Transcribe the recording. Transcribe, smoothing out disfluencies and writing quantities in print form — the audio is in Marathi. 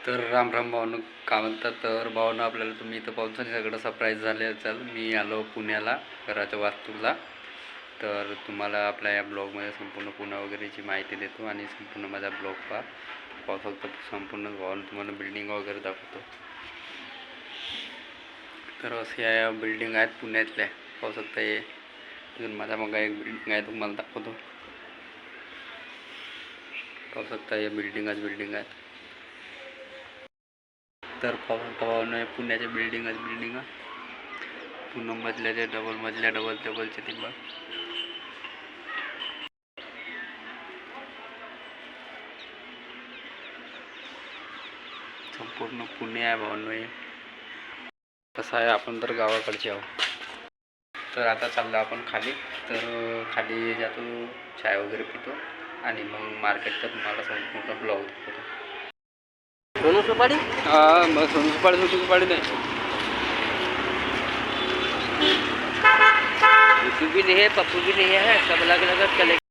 तर राम राम भावनं का म्हणतात. तर भावनं आपल्याला तुम्ही इथं पाहून सगळं सरप्राईज झाले असाल. मी आलो पुण्याला घराच्या वास्तूला. तर तुम्हाला आपल्या या ब्लॉगमध्ये संपूर्ण पुणे वगैरेची माहिती देतो आणि संपूर्ण माझा ब्लॉग पाहू फक्त संपूर्ण भावनं तुम्हाला बिल्डिंग वगैरे दाखवतो. तर असे या बिल्डिंग आहेत पुण्यातल्या, पाहू शकता. हे अजून माझ्या मग एक बिल्डिंग आहे, तुम्हाला दाखवतो. पाहू शकता हे बिल्डिंग आहेत. तर पाहून पुण्याच्या बिल्डिंग पूर्ण मजल्याचे डबलचे तिंबा. संपूर्ण पुणे आहे भावनो. कसं आहे, आपण तर गावाकडचे आहोत. तर आता चाललो आपण खाली. तर खाली जातो, चाय वगैरे पितो आणि मग मार्केटचा तुम्हाला संपूर्ण ब्लॉग दाखवतो. सोनू सुपारी? हाँ, मग सोनू सुपारी नाही. भी नहीं है, पप्पू भी नहीं है, सब अलग अलग चले.